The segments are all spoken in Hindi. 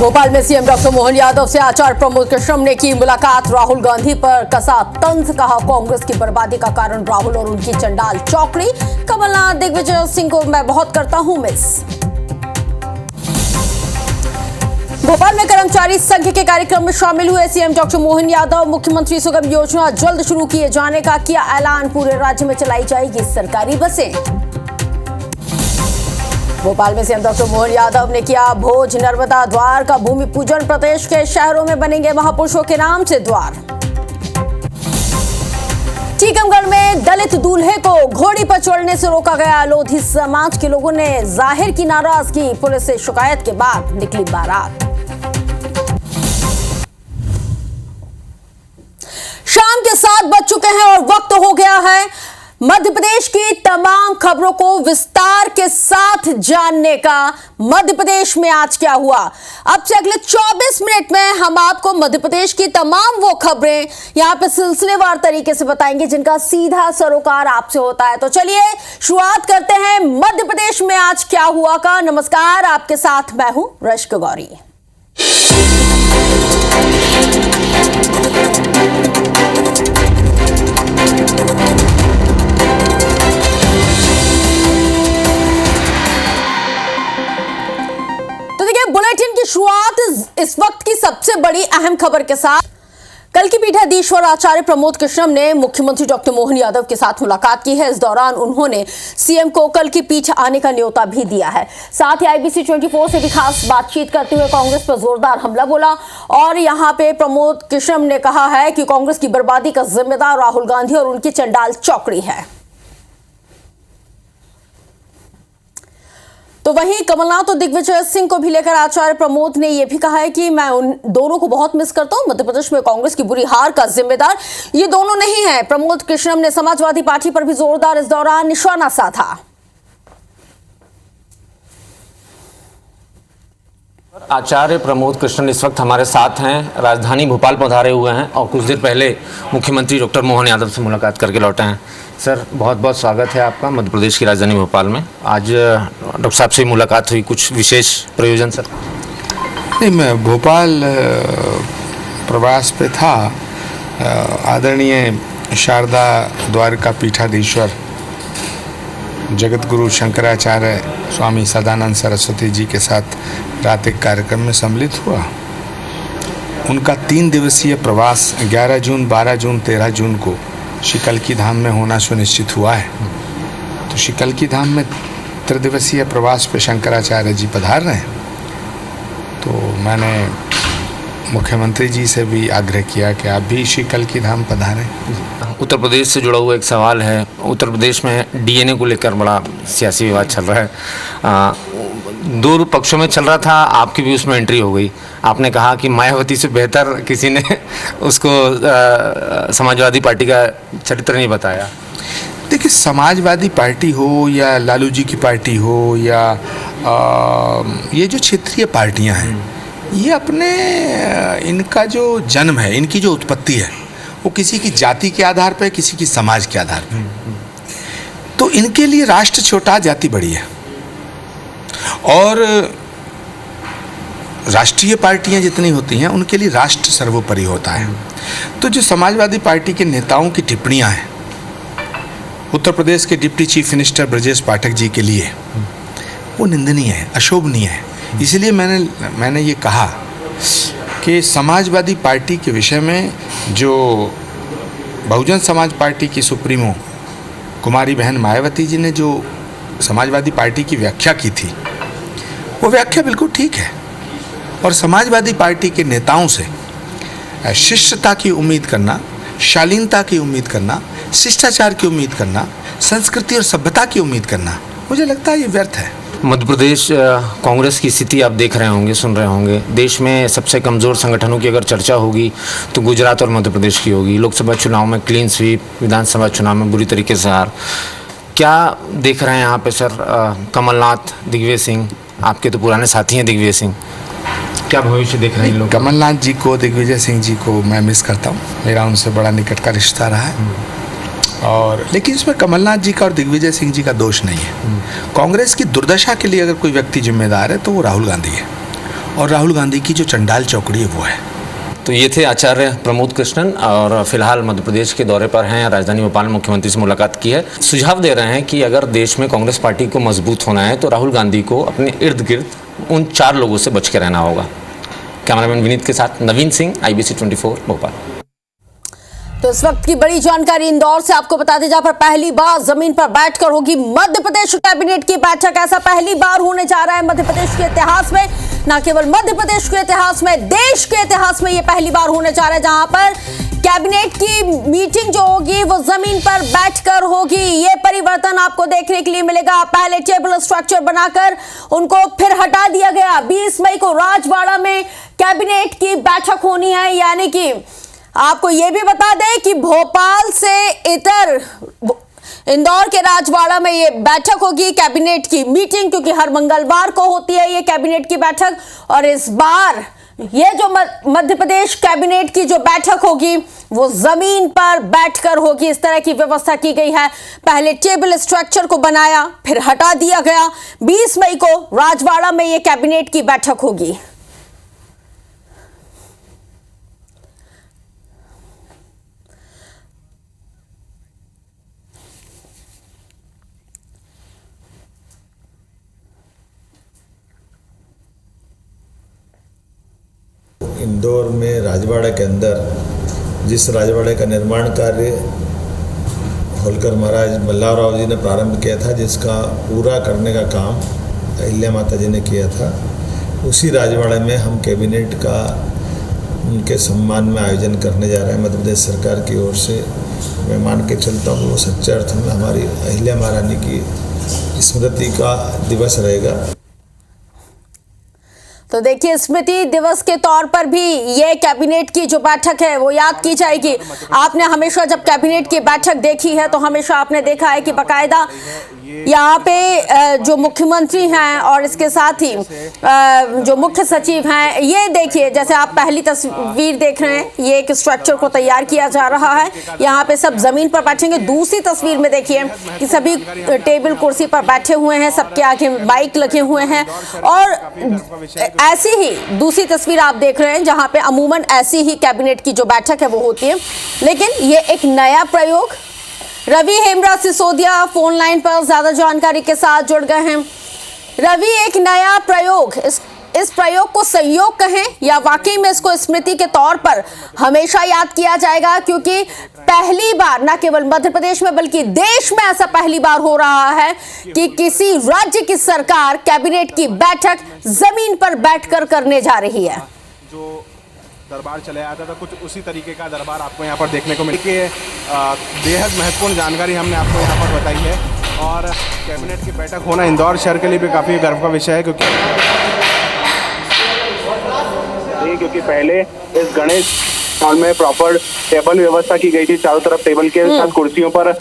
भोपाल में सीएम डॉक्टर मोहन यादव से आचार्य प्रमोद कृष्णम ने की मुलाकात। राहुल गांधी पर कसा तंज, कहा कांग्रेस की बर्बादी का कारण राहुल और उनकी चंडाल चौकड़ी। कमलनाथ दिग्विजय सिंह को मैं बहुत करता हूं मिस। भोपाल में कर्मचारी संघ के कार्यक्रम में शामिल हुए सीएम डॉक्टर मोहन यादव। मुख्यमंत्री सुगम योजना जल्द शुरू किए जाने का किया ऐलान। पूरे राज्य में चलाई जाएगी सरकारी बसें। भोपाल में सीएम डॉक्टर मोहन यादव ने किया भोज नर्मदा द्वार का भूमि पूजन। प्रदेश के शहरों में बनेंगे महापुरुषों के नाम से द्वार। टीकमगढ़ में दलित दूल्हे को घोड़ी पर चढ़ने से रोका गया। लोधी समाज के लोगों ने जाहिर की नाराजगी। पुलिस से शिकायत के बाद निकली बारात। शाम के 7 बज चुके हैं और वक्त हो गया है मध्य प्रदेश की तमाम खबरों को विस्तार के साथ जानने का। मध्य प्रदेश में आज क्या हुआ, अब से अगले 24 मिनट में हम आपको मध्य प्रदेश की तमाम वो खबरें यहां पे सिलसिलेवार तरीके से बताएंगे जिनका सीधा सरोकार आपसे होता है। तो चलिए शुरुआत करते हैं मध्य प्रदेश में आज क्या हुआ का। नमस्कार, आपके साथ मैं हूं रश्क गौरी। बुलेटिन की शुरुआत इस वक्त की सबसे बड़ी अहम खबर के साथ। कल की पीठाधीश्वर आचार्य प्रमोद कृष्णम ने मुख्यमंत्री डॉक्टर मोहन यादव के साथ मुलाकात की है। इस दौरान उन्होंने सीएम को कल की पीठ आने का न्योता भी दिया है। साथ ही IBC 24 से भी खास बातचीत करते हुए कांग्रेस पर जोरदार हमला बोला और यहां पे प्रमोद कृष्णम ने कहा है कि कांग्रेस की बर्बादी का जिम्मेदार राहुल गांधी और उनकी चंडाल चौकड़ी है। तो वहीं कमलनाथ और दिग्विजय सिंह को भी लेकर आचार्य प्रमोद ने यह भी कहा है कि मैं उन दोनों को बहुत मिस करता हूं। मध्य प्रदेश में कांग्रेस की बुरी हार का जिम्मेदार ये दोनों नहीं है। प्रमोद कृष्णम ने समाजवादी पार्टी पर भी जोरदार इस दौरान निशाना साधा। आचार्य प्रमोद कृष्णन इस वक्त हमारे साथ हैं, राजधानी भोपाल पधारे हुए हैं और कुछ देर पहले मुख्यमंत्री डॉक्टर मोहन यादव से मुलाकात करके लौटे हैं। सर, बहुत बहुत स्वागत है आपका मध्य प्रदेश की राजधानी भोपाल में। आज डॉक्टर साहब से मुलाकात हुई, कुछ विशेष प्रयोजन सर? नहीं, मैं भोपाल प्रवास पे था। आदरणीय शारदा द्वारका पीठाधीश्वर जगत गुरु शंकराचार्य स्वामी सदानंद सरस्वती जी के साथ रात एक कार्यक्रम में सम्मिलित हुआ। उनका 3 दिवसीय प्रवास 11 जून, 12 जून, 13 जून को शिकलकी धाम में होना सुनिश्चित हुआ है। तो शिकलकी धाम में 3 दिवसीय प्रवास पे शंकराचार्य जी पधार रहे हैं। तो मैंने मुख्यमंत्री जी से भी आग्रह किया कि आप भी शिकलकी धाम पधारें। उत्तर प्रदेश से जुड़ा हुआ एक सवाल है। उत्तर प्रदेश में DNA को लेकर बड़ा सियासी विवाद चल रहा है। 2 पक्षों में चल रहा था, आपकी भी उसमें एंट्री हो गई। आपने कहा कि मायावती से बेहतर किसी ने उसको समाजवादी पार्टी का चरित्र नहीं बताया। देखिए, समाजवादी पार्टी हो या लालू जी की पार्टी हो या ये जो क्षेत्रीय पार्टियां हैं, ये अपने इनका जो जन्म है, इनकी जो उत्पत्ति है, वो किसी की जाति के आधार पर, किसी की समाज के आधार पर। तो इनके लिए राष्ट्र छोटा, जाति बड़ी है। और राष्ट्रीय पार्टियां जितनी होती हैं उनके लिए राष्ट्र सर्वोपरि होता है। तो जो समाजवादी पार्टी के नेताओं की टिप्पणियां हैं उत्तर प्रदेश के deputy chief minister Brajesh Pathak ji के लिए, वो निंदनीय है, अशोभनीय है। इसलिए मैंने ये कहा कि समाजवादी पार्टी के विषय में जो बहुजन समाज पार्टी की सुप्रीमो कुमारी बहन मायावती जी ने जो समाजवादी पार्टी की व्याख्या की थी, वो व्याख्या बिल्कुल ठीक है। और समाजवादी पार्टी के नेताओं से शिष्टता की उम्मीद करना, शालीनता की उम्मीद करना, शिष्टाचार की उम्मीद करना, संस्कृति और सभ्यता की उम्मीद करना, मुझे लगता है ये व्यर्थ है। मध्य प्रदेश कांग्रेस की स्थिति आप देख रहे होंगे, सुन रहे होंगे। देश में सबसे कमज़ोर संगठनों की अगर चर्चा होगी तो गुजरात और मध्य प्रदेश की होगी। लोकसभा चुनाव में क्लीन स्वीप, विधानसभा चुनाव में बुरी तरीके से हार। क्या देख रहे हैं यहाँ पे सर? कमलनाथ, दिग्विजय सिंह, आपके तो पुराने साथी हैं दिग्विजय सिंह, क्या भविष्य देख रहे हैं लोग? कमलनाथ जी को, दिग्विजय सिंह जी को मैं मिस करता हूँ। मेरा उनसे बड़ा निकट का रिश्ता रहा है। और लेकिन इसमें कमलनाथ जी का और दिग्विजय सिंह जी का दोष नहीं है। कांग्रेस की दुर्दशा के लिए अगर कोई व्यक्ति जिम्मेदार है तो वो राहुल गांधी है। और राहुल गांधी की जो चंडाल चौकड़ी है वो है। तो ये थे आचार्य प्रमोद कृष्णन और फिलहाल मध्य प्रदेश के दौरे पर हैं। राजधानी भोपाल में मुख्यमंत्री से मुलाकात की है। सुझाव दे रहे हैं कि अगर देश में कांग्रेस पार्टी को मजबूत होना है तो राहुल गांधी को अपने इर्द गिर्द उन 4 लोगों से बच के रहना होगा। कैमरामैन विनीत के साथ नवीन सिंह, IBC 24 भोपाल। तो इस वक्त की बड़ी जानकारी इंदौर से आपको बता दें, जहां पर पहली बार जमीन पर बैठकर होगी मध्य प्रदेश कैबिनेट की बैठक। ऐसा पहली बार होने जा रहा है मध्य प्रदेश के इतिहास में, न केवल मध्य प्रदेश के इतिहास में, देश के इतिहास में यह पहली बार होने जा रहा है जहां पर कैबिनेट की मीटिंग जो होगी वो जमीन पर बैठकर होगी। ये परिवर्तन आपको देखने के लिए मिलेगा। पहले टेबल स्ट्रक्चर बनाकर उनको फिर हटा दिया गया। 20 मई को राजवाड़ा में कैबिनेट की बैठक होनी है, यानी कि आपको यह भी बता दें कि भोपाल से इतर इंदौर के राजवाड़ा में ये बैठक होगी कैबिनेट की मीटिंग, क्योंकि हर मंगलवार को होती है ये कैबिनेट की बैठक। और इस बार ये जो मध्य प्रदेश कैबिनेट की जो बैठक होगी वो जमीन पर बैठकर होगी। इस तरह की व्यवस्था की गई है। पहले टेबल स्ट्रक्चर को बनाया, फिर हटा दिया गया। 20 मई को राजवाड़ा में ये कैबिनेट की बैठक होगी। इंदौर में राजवाड़ा के अंदर जिस राजवाड़े का निर्माण कार्य होलकर महाराज मल्लाराव जी ने प्रारंभ किया था, जिसका पूरा करने का काम अहिल्या माता जी ने किया था, उसी राजवाड़े में हम कैबिनेट का उनके सम्मान में आयोजन करने जा रहे हैं मध्य प्रदेश सरकार की ओर से। मैं मान के चलता हूँ वो सच्चे अर्थ में हमारी अहिल्या महारानी की स्मृति का दिवस रहेगा। तो देखिए, स्मृति दिवस के तौर पर भी ये कैबिनेट की जो बैठक है वो याद की जाएगी। आपने हमेशा जब कैबिनेट की बैठक देखी है तो हमेशा आपने देखा है कि बाकायदा यहाँ पे जो मुख्यमंत्री हैं और इसके साथ ही जो मुख्य सचिव हैं, ये देखिए जैसे आप पहली तस्वीर देख रहे हैं, ये एक स्ट्रक्चर को तैयार किया जा रहा है। यहाँ पे सब जमीन पर बैठेंगे। दूसरी तस्वीर में देखिए कि सभी टेबल कुर्सी पर बैठे हुए हैं, सबके आगे माइक लगे हुए हैं। और ऐसी ही दूसरी तस्वीर आप देख रहे हैं जहां पे अमूमन ऐसी ही कैबिनेट की जो बैठक है वो होती है, लेकिन ये एक नया प्रयोग। रवि हेमराज सिसोदिया फोन लाइन पर ज्यादा जानकारी के साथ जुड़ गए हैं। रवि, एक नया प्रयोग, इस प्रयोग को संयोग कहें या वाकई में इसको स्मृति के तौर पर हमेशा याद किया जाएगा, क्योंकि पहली बार न केवल मध्य प्रदेश में बल्कि देश में ऐसा पहली बार हो रहा है कि किसी राज्य की सरकार कैबिनेट की बैठक जमीन पर बैठकर करने जा रही है। जो दरबार चले आता था, कुछ उसी तरीके का दरबार आपको यहाँ पर देखने को मिले। बेहद महत्वपूर्ण जानकारी हमने आपको यहाँ पर बताई है। और कैबिनेट की बैठक होना इंदौर शहर के लिए भी काफ़ी गर्व का विषय है, क्योंकि पहले इस गणेश हॉल में प्रॉपर टेबल व्यवस्था की गई थी। चारों तरफ टेबल के साथ कुर्सियों पर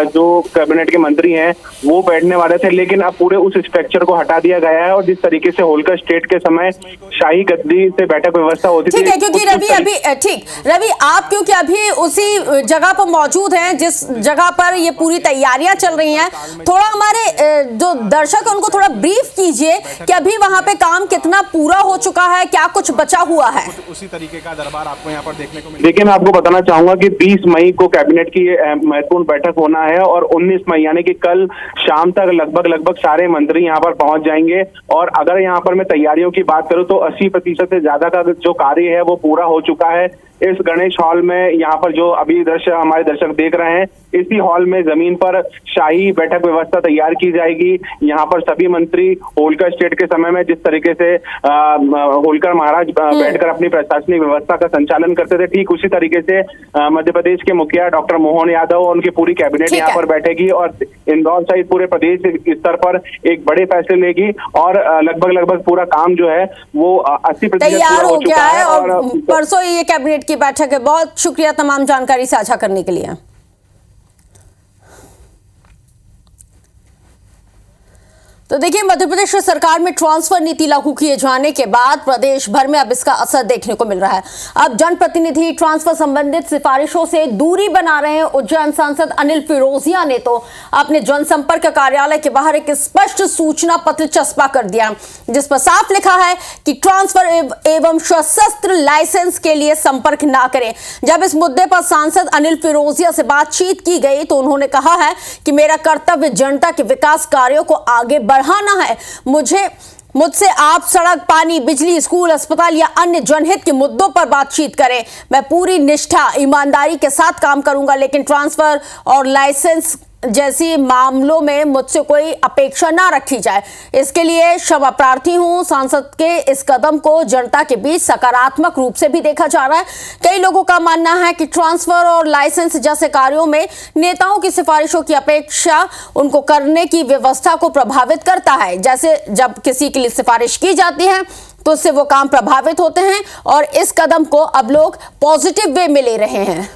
जो कैबिनेट के मंत्री हैं वो बैठने वाले थे, लेकिन अब पूरे उस स्ट्रक्चर को हटा दिया गया है। और जिस तरीके से होलकर स्टेट के समय शाही गद्दी से बैठक व्यवस्था होती थी, ठीक है, क्योंकि रवि अभी रवि आप क्योंकि अभी उसी जगह पर मौजूद हैं जिस जगह पर ये पूरी तैयारियां चल रही हैं, थोड़ा हमारे जो दर्शक हैं उनको थोड़ा ब्रीफ कीजिए कि अभी वहां पे काम कितना पूरा हो चुका है, क्या कुछ बचा हुआ है। उसी तरीके का दरबार आपको यहाँ पर देखने को मिलेगा। देखिए, मैं आपको बताना चाहूंगा कि 20 मई को कैबिनेट की महत्वपूर्ण बैठक होना है और 19 मई यानी कि कल शाम तक लगभग सारे मंत्री यहाँ पर पहुंच जाएंगे। और अगर यहाँ पर मैं तैयारियों की बात करूं तो 80% से ज्यादा का जो कार्य है वो पूरा हो चुका है। इस गणेश हॉल में यहाँ पर जो अभी दृश्य हमारे दर्शक देख रहे हैं, इसी हॉल में जमीन पर शाही बैठक व्यवस्था तैयार की जाएगी। यहाँ पर सभी मंत्री होलकर स्टेट के समय में जिस तरीके से होलकर महाराज बैठकर अपनी प्रशासनिक व्यवस्था का संचालन करते थे, ठीक उसी तरीके से मध्य प्रदेश के मुखिया डॉक्टर मोहन यादव और उनकी पूरी कैबिनेट यहाँ पर बैठेगी और इंदौर सहित पूरे प्रदेश स्तर पर एक बड़े फैसले लेगी। और लगभग पूरा काम जो है वो 80% तैयार हो गया है। और परसों ये कैबिनेट की बैठक है। बहुत शुक्रिया तमाम जानकारी साझा करने के लिए। तो देखिए, मध्य प्रदेश सरकार में ट्रांसफर नीति लागू किए जाने के बाद प्रदेश भर में अब इसका असर देखने को मिल रहा है। अब जनप्रतिनिधि ट्रांसफर संबंधित सिफारिशों से दूरी बना रहे हैं। उज्जैन सांसद अनिल फिरोजिया ने तो अपने जनसंपर्क कार्यालय के बाहर एक स्पष्ट सूचना पत्र चस्पा कर दिया, जिस पर साफ लिखा है कि ट्रांसफर एवं सशस्त्र लाइसेंस के लिए संपर्क ना करें। जब इस मुद्दे पर सांसद अनिल फिरोजिया से बातचीत की गई तो उन्होंने कहा है कि मेरा कर्तव्य जनता के विकास कार्यों को आगे बढ़ाना है। मुझसे आप सड़क, पानी, बिजली, स्कूल, अस्पताल या अन्य जनहित के मुद्दों पर बातचीत करें। मैं पूरी निष्ठा, ईमानदारी के साथ काम करूंगा, लेकिन ट्रांसफर और लाइसेंस जैसी मामलों में मुझसे कोई अपेक्षा ना रखी जाए। इसके लिए क्षमा प्रार्थी हूं। सांसद के इस कदम को जनता के बीच सकारात्मक रूप से भी देखा जा रहा है। कई लोगों का मानना है कि ट्रांसफर और लाइसेंस जैसे कार्यों में नेताओं की सिफारिशों की अपेक्षा उनको करने की व्यवस्था को प्रभावित करता है। जैसे जब किसी के लिए सिफारिश की जाती है तो उससे वो काम प्रभावित होते हैं, और इस कदम को अब लोग पॉजिटिव वे में ले रहे हैं।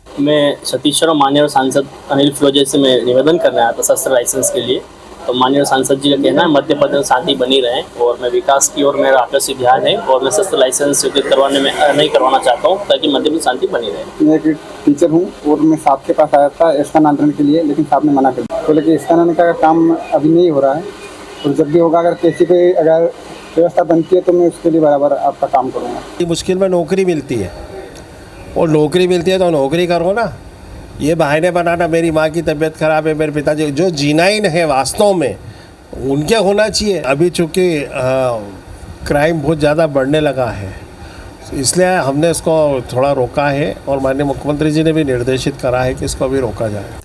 मैं सतीश्वर और माननीय सांसद अनिल फिरोजिया से मैं निवेदन करने आया था सशस्त्र लाइसेंस के लिए। तो माननीय सांसद जी का कहना है मध्य प्रदेश में शांति बनी रहे, और मैं विकास की ओर मेरा आपसी ध्यान है, और मैं सशस्त्र लाइसेंस स्वीकृत करवाने में नहीं करवाना चाहता हूँ, ताकि मध्य प्रदेश शांति बनी रहे। मैं एक टीचर हूँ और मैं साहब के पास आया था स्थानांतरण के लिए, लेकिन साहब ने मना कर दिया। तो लेकिन स्थानांतरण का काम अभी नहीं हो रहा है, और जब भी होगा, अगर किसी पे अगर व्यवस्था बनती है तो मैं उसके लिए बराबर आपका काम करूँगा। मुश्किल में नौकरी मिलती है, और नौकरी मिलती है तो नौकरी करो ना। ये बहाने बनाना मेरी माँ की तबीयत खराब है, मेरे पिताजी, जो जीना ही नहीं है वास्तव में उनके होना चाहिए। अभी चूँकि क्राइम बहुत ज़्यादा बढ़ने लगा है, इसलिए हमने इसको थोड़ा रोका है, और माननीय मुख्यमंत्री जी ने भी निर्देशित करा है कि इसको अभी रोका जाए।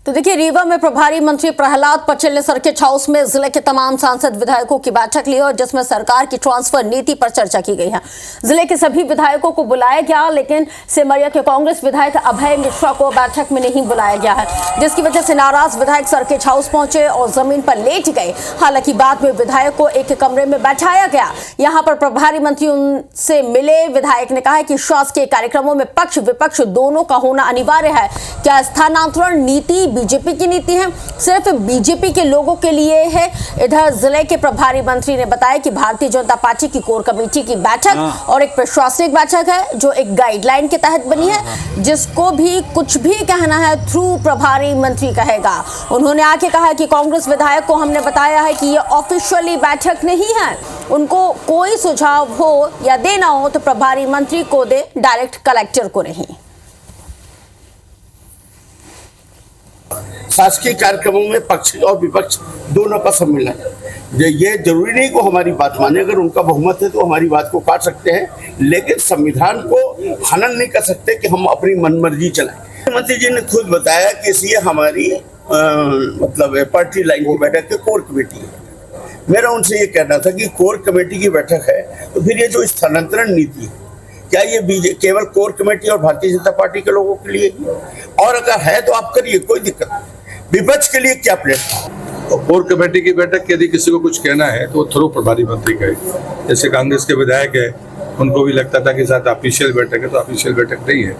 तो देखिए, रीवा में प्रभारी मंत्री प्रहलाद पटेल ने सर्किट हाउस में जिले के तमाम सांसद विधायकों की बैठक ली, और जिसमें सरकार की ट्रांसफर नीति पर चर्चा की गई है। जिले के सभी विधायकों को बुलाया गया, लेकिन सिमरिया के कांग्रेस विधायक अभय मिश्रा को बैठक में नहीं बुलाया गया है, जिसकी वजह से नाराज विधायक सर्किट हाउस पहुंचे और जमीन पर लेट गए। हालांकि बाद में विधायक को एक कमरे में बैठाया गया। यहाँ पर प्रभारी मंत्री उनसे मिले। विधायक ने कहा कि शासकीय कार्यक्रमों में पक्ष विपक्ष दोनों का होना अनिवार्य है। क्या स्थानांतरण नीति बीजेपी की नीति है, सिर्फ बीजेपी के लोगों के लिए है? इधर जिले के प्रभारी मंत्री ने बताया कि भारतीय जनता पार्टी की कोर कमेटी की बैठक और एक प्रशासनिक बैठक है, जो एक गाइडलाइन के तहत बनी है, जिसको भी कुछ भी कहना है थ्रू प्रभारी मंत्री कहेगा। उन्होंने आके कहा कि कांग्रेस विधायक को हमने बताया है कि ये ऑफिशियली बैठक नहीं है, उनको कोई सुझाव हो या देना हो तो प्रभारी मंत्री को दे, डायरेक्ट कलेक्टर को नहीं। शासकीय कार्यक्रमों में पक्ष और विपक्ष दोनों का सम्मेलन। ये जरूरी नहीं को हमारी बात माने, अगर उनका बहुमत है तो हमारी बात को काट सकते हैं, लेकिन संविधान को हनन नहीं कर सकते कि हम अपनी मनमर्जी चलाएं। मुख्यमंत्री जी ने खुद बताया कि ये हमारी मतलब पार्टी लाइन की बैठक है, कोर कमेटी है। मेरा उनसे ये कहना था कि कोर कमेटी की बैठक है तो फिर ये जो स्थानांतरण नीति है, क्या ये केवल कोर कमेटी और भारतीय जनता पार्टी के लोगों के लिए, और अगर है तो आप करिए, कोई दिक्कत नहीं। विपक्ष के लिए क्या प्लेटफॉर्म? तो कोर कमेटी की बैठक यदि किसी को कुछ कहना है तो वो थ्रू प्रभारी मंत्री कहे। जैसे कांग्रेस के विधायक है, उनको भी लगता था कि साथ ऑफिशियल बैठक है, तो ऑफिशियल बैठक नहीं है।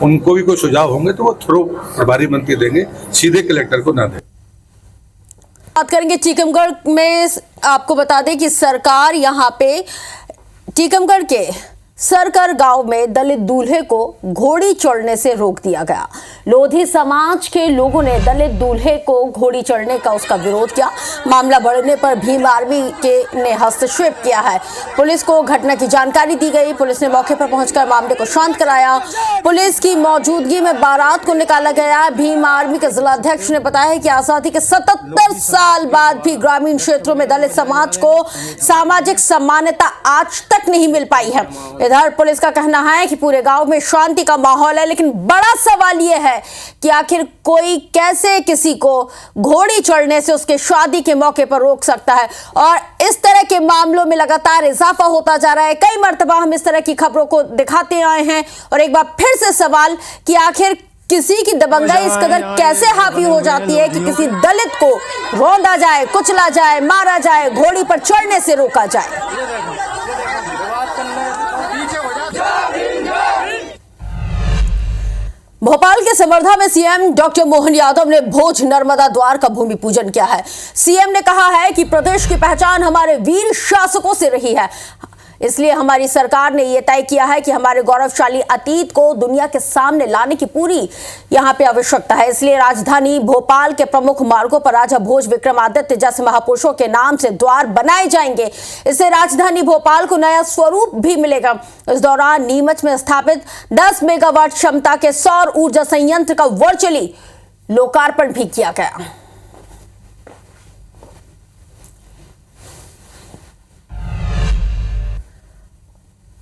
उनको भी कोई सुझाव होंगे तो वो थ्रू प्रभारी मंत्री देंगे, सीधे कलेक्टर को ना दें। बात करेंगे टीकमगढ़ में। आपको बता दें कि सरकार यहाँ पे टीकमगढ़ के सरकर गांव में दलित दूल्हे को घोड़ी चढ़ने से रोक दिया गया। लोधी समाज के लोगों ने दलित दूल्हे को घोड़ी चढ़ने का उसका विरोध किया। मामला बढ़ने पर भीम आर्मी ने हस्तक्षेप किया है। पुलिस को घटना की जानकारी दी गई। पुलिस ने मौके पर पहुंचकर मामले को शांत कराया। पुलिस की मौजूदगी में बारात को निकाला गया। भीम आर्मी के जिलाध्यक्ष ने बताया कि आजादी के 77 साल बाद भी ग्रामीण क्षेत्रों में दलित समाज को सामाजिक सम्मानता आज तक नहीं मिल पाई है। इधर पुलिस का कहना है कि पूरे गांव में शांति का माहौल है, लेकिन बड़ा सवाल यह है कि आखिर कोई कैसे किसी को घोड़ी चढ़ने से उसके शादी के मौके पर रोक सकता है। और इस तरह के मामलों में लगातार इजाफा होता जा रहा है। कई मर्तबा हम इस तरह की खबरों को दिखाते आए हैं, और एक बार फिर से सवाल कि आखिर किसी की दबंगाई इस कदर कैसे हावी हो जाती है कि किसी दलित को रौंदा जाए, कुचला जाए, मारा जाए, घोड़ी पर चढ़ने से रोका जाए। भोपाल के समर्धा में सीएम डॉक्टर मोहन यादव ने भोज नर्मदा द्वार का भूमि पूजन किया है। सीएम ने कहा है कि प्रदेश की पहचान हमारे वीर शासकों से रही है, इसलिए हमारी सरकार ने यह तय किया है कि हमारे गौरवशाली अतीत को दुनिया के सामने लाने की पूरी यहां पे आवश्यकता है। इसलिए राजधानी भोपाल के प्रमुख मार्गों पर राजा भोज विक्रमादित्य जैसे महापुरुषों के नाम से द्वार बनाए जाएंगे। इससे राजधानी भोपाल को नया स्वरूप भी मिलेगा। इस दौरान नीमच में स्थापित 10 मेगावाट क्षमता के सौर ऊर्जा संयंत्र का वर्चुअली लोकार्पण भी किया गया।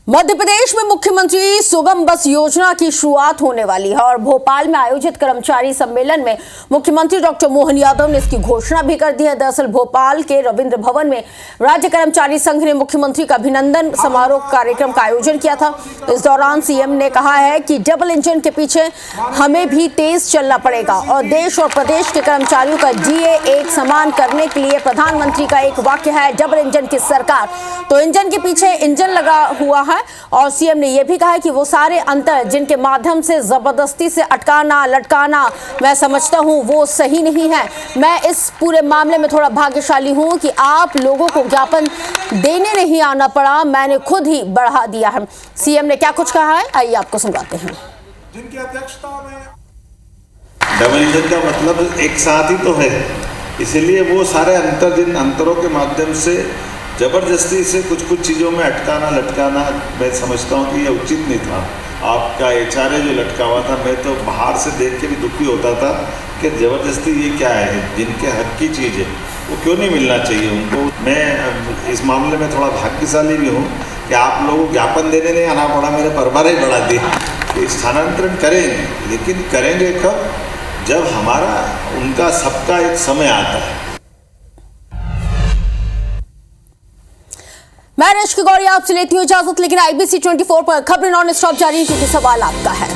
मध्य प्रदेश में मुख्यमंत्री सुगम बस योजना की शुरुआत होने वाली है और भोपाल में आयोजित कर्मचारी सम्मेलन में मुख्यमंत्री डॉक्टर मोहन यादव ने इसकी घोषणा भी कर दी है। दरअसल भोपाल के रविंद्र भवन में राज्य कर्मचारी संघ ने मुख्यमंत्री का अभिनंदन समारोह कार्यक्रम का आयोजन किया था। इस दौरान सीएम ने कहा है कि डबल इंजन के पीछे हमें भी तेज चलना पड़ेगा और देश और प्रदेश के कर्मचारियों का डीए एक समान करने के लिए प्रधानमंत्री का एक वाक्य है, डबल इंजन की सरकार। तो इंजन के पीछे इंजन लगा हुआ है और सीएम ने यह भी कहा है कि वो सारे अंतर जिनके माध्यम से जबरदस्ती से अटकाना लटकाना मैं समझता हूं वो सही नहीं है। मैं इस पूरे मामले में थोड़ा भाग्यशाली हूं कि आप लोगों को ज्ञापन देने नहीं आना पड़ा, मैंने खुद ही बढ़ा दिया है। सीएम ने क्या कुछ कहा है, आइए आपको सुनाते हैं। जिनकी अध्यक्षता में डबल इंजन का मतलब एक साथ ही तो है, इसीलिए वो सारे अंतर जिन अंतरों के माध्यम से जबरदस्ती से कुछ चीज़ों में अटकाना लटकाना मैं समझता हूँ कि ये उचित नहीं था। आपका एचआरए जो लटका हुआ था, मैं तो बाहर से देख के भी दुखी होता था कि जबरदस्ती ये क्या है, जिनके हक की चीज़ है वो क्यों नहीं मिलना चाहिए उनको। मैं इस मामले में थोड़ा भाग्यशाली भी हूँ कि आप लोगों को ज्ञापन देने नहीं आना पड़ा, मेरे परवार ही बढ़ा दी। तो स्थानांतरण करेंगे, लेकिन करेंगे कब, जब हमारा उनका सबका एक समय आता है। मैं रश्क गौरी आपसे लेती हूँ इजाजत, लेकिन IBC 24 पर खबरें नॉन स्टॉप जारी है क्योंकि सवाल आपका है।